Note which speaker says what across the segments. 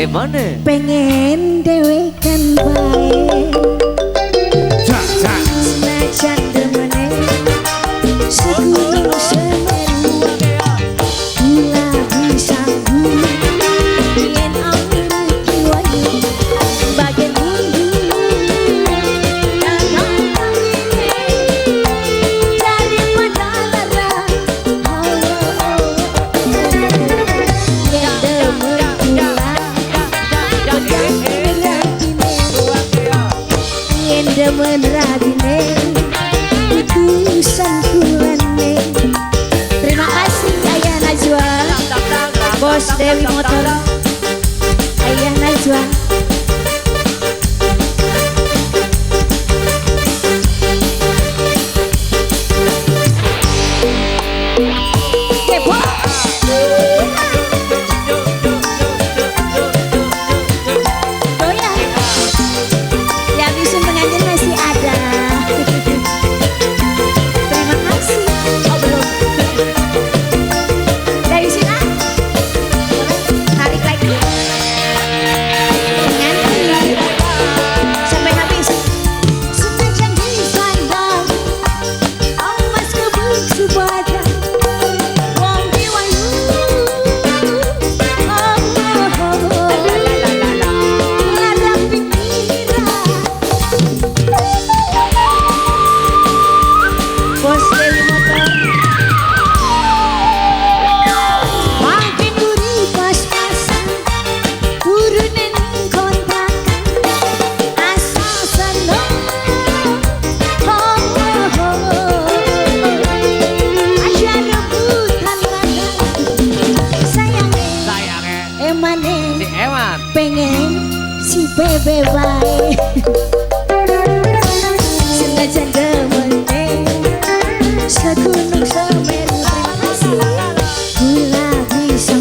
Speaker 1: mana?
Speaker 2: Pengen dewe kan baik. Senajan demene segunung semeru gula bisa yen angin kiwayu bagian mundur daripada lara yen demen ragine putusan kulane. Terima kasih Ayah Najwa, Bos Dewi Motor, Ayah Najwa. Pengen si bebe baik senajan demene segunung semeru. Terima kasih gula bisa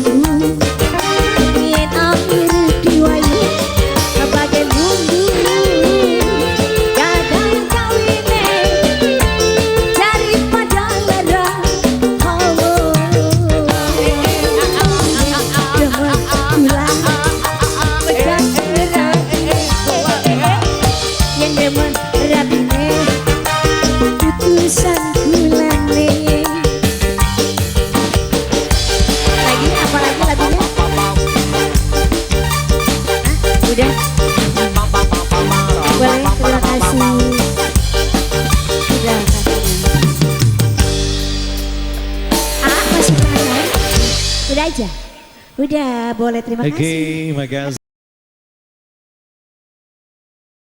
Speaker 2: yen akhir diwayu bagian mundur gadang kawine daripada lara putusan kulane. Lagi apa lagi lagunya? Udah? Boleh, terima kasih. Udah katanya. Masih penasaran? Udah aja? Udah, boleh, terima kasih.
Speaker 3: Oke, makasih.